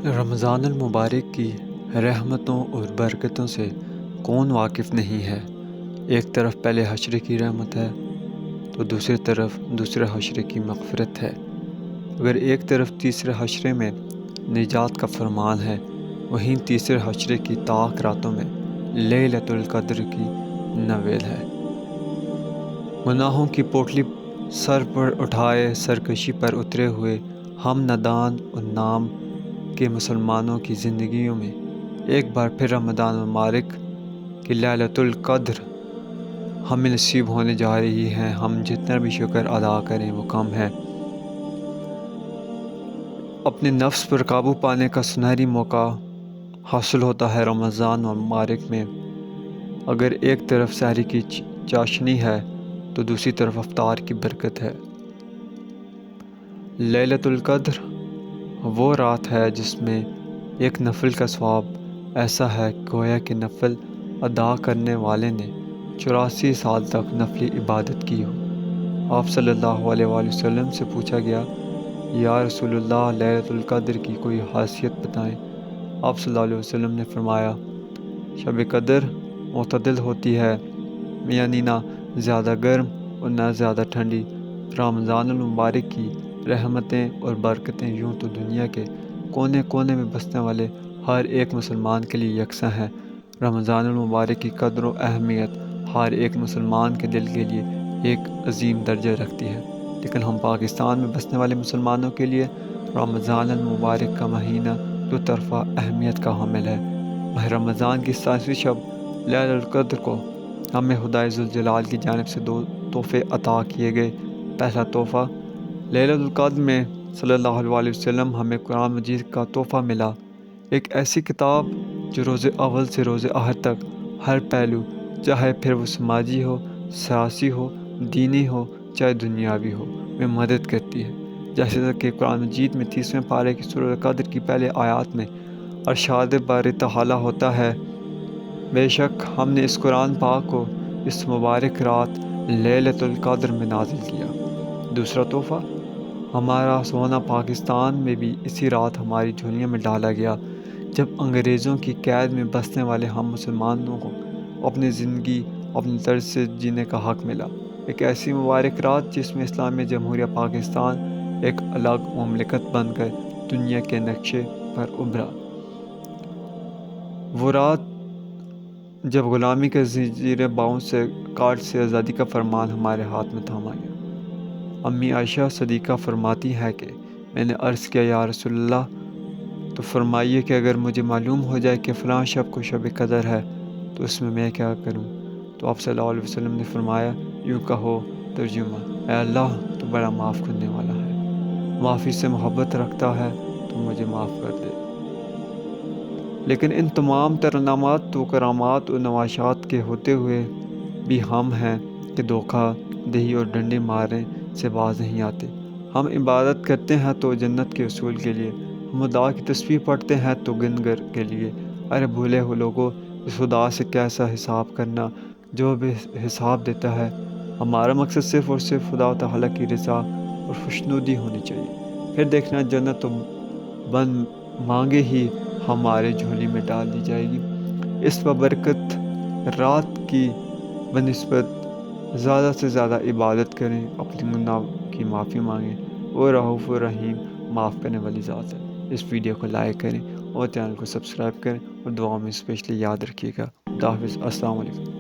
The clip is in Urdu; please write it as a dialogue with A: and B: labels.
A: رمضان المبارک کی رحمتوں اور برکتوں سے کون واقف نہیں ہے۔ ایک طرف پہلے حشر کی رحمت ہے تو دوسری طرف دوسرے حشر کی مغفرت ہے۔ اگر ایک طرف تیسرے حشر میں نجات کا فرمان ہے، وہیں تیسرے حشر کی طاق راتوں میں لیلۃ القدر کی نوید ہے۔ گناہوں کی پوٹلی سر پر اٹھائے سرکشی پر اترے ہوئے ہم ندان اور نام کے مسلمانوں کی زندگیوں میں ایک بار پھر رمضان المبارک کی لیلۃ القدر ہمیں نصیب ہونے جا رہی ہے۔ ہم جتنا بھی شکر ادا کریں وہ کم ہے۔ اپنے نفس پر قابو پانے کا سنہری موقع حاصل ہوتا ہے رمضان المبارک میں۔ اگر ایک طرف سحری کی چاشنی ہے تو دوسری طرف افطار کی برکت ہے۔ لیلۃ القدر وہ رات ہے جس میں ایک نفل کا ثواب ایسا ہے گویا کہ نفل ادا کرنے والے نے 84 سال تک نفلی عبادت کی ہو۔ آپ صلی اللہ علیہ وآلہ وسلم سے پوچھا گیا، یا رسول اللہ، لیلۃ القدر کی کوئی خاصیت بتائیں۔ آپ صلی اللہ علیہ وسلم نے فرمایا، شب قدر معتدل ہوتی ہے، یعنی نہ زیادہ گرم اور نہ زیادہ ٹھنڈی۔ رمضان المبارک کی رحمتیں اور برکتیں یوں تو دنیا کے کونے کونے میں بسنے والے ہر ایک مسلمان کے لیے یکساں ہیں۔ رمضان المبارک کی قدر و اہمیت ہر ایک مسلمان کے دل کے لیے ایک عظیم درجہ رکھتی ہے، لیکن ہم پاکستان میں بسنے والے مسلمانوں کے لیے رمضان المبارک کا مہینہ دو طرفہ اہمیت کا حامل ہے۔ ماہ رمضان کی 27ویں شب لیلۃ القدر کو ہمیں خدائے ذوالجلال کی جانب سے دو تحفے عطا کیے گئے۔ پہلا تحفہ، لیلۃ القدر میں صلی اللہ علیہ وسلم ہمیں قرآن مجید کا تحفہ ملا، ایک ایسی کتاب جو روز اول سے روز آخر تک ہر پہلو، چاہے پھر وہ سماجی ہو، سیاسی ہو، دینی ہو، چاہے دنیاوی ہو، میں مدد کرتی ہے۔ جیسے کہ قرآن مجید میں 30ویں پارے کی سورۃ القدر کی پہلے آیات میں ارشاد باری تعالیٰ ہوتا ہے، بے شک ہم نے اس قرآن پاک کو اس مبارک رات لیلۃ القدر میں نازل کیا۔ دوسرا تحفہ، ہمارا سونا پاکستان میں بھی اسی رات ہماری جھولیوں میں ڈالا گیا جب انگریزوں کی قید میں بسنے والے ہم مسلمانوں کو اپنی زندگی اپنی طرز سے جینے کا حق ملا۔ ایک ایسی مبارک رات جس میں اسلامی جمہوریہ پاکستان ایک الگ مملکت بن کر دنیا کے نقشے پر ابھرا۔ وہ رات جب غلامی کے زنجیریں باؤں سے کاٹ سے آزادی کا فرمان ہمارے ہاتھ میں تھاما گیا۔ امی عائشہ صدیقہ فرماتی ہے کہ میں نے عرض کیا، یا رسول اللہ، تو فرمائیے کہ اگر مجھے معلوم ہو جائے کہ فلاں شب کو شب قدر ہے تو اس میں کیا کروں؟ تو آپ صلی اللہ علیہ وسلم نے فرمایا، یوں کہو، ترجمہ، اے اللہ، تو بڑا معاف کرنے والا ہے، معافی سے محبت رکھتا ہے، تو مجھے معاف کر دے۔ لیکن ان تمام تر انعامات و کرامات و نواشات کے ہوتے ہوئے بھی ہم ہیں کہ دھوکہ دہی اور ڈنڈے مارنے سے باز نہیں آتے۔ ہم عبادت کرتے ہیں تو جنت کے حصول کے لیے، ہم خدا کی تسبیح پڑھتے ہیں تو گنگر کے لیے۔ ارے بھولے ہو لوگو، اس خدا سے کیسا حساب کرنا جو بھی حساب دیتا ہے۔ ہمارا مقصد صرف اور صرف خدا تعالیٰ کی رضا اور خوشنودی ہونی چاہیے، پھر دیکھنا جنت تو بن مانگے ہی ہمارے جھولی میں ڈال دی جائے گی۔ اس بابرکت رات کی بنسبت زیادہ سے زیادہ عبادت کریں، اپنے گناہ کی معافی مانگیں، وہ رؤوف الرحیم معاف کرنے والی ذات ہے۔ اس ویڈیو کو لائک کریں اور چینل کو سبسکرائب کریں اور دعاؤں میں اسپیشلی یاد رکھیے گا۔ خدا حافظ، السلام علیکم۔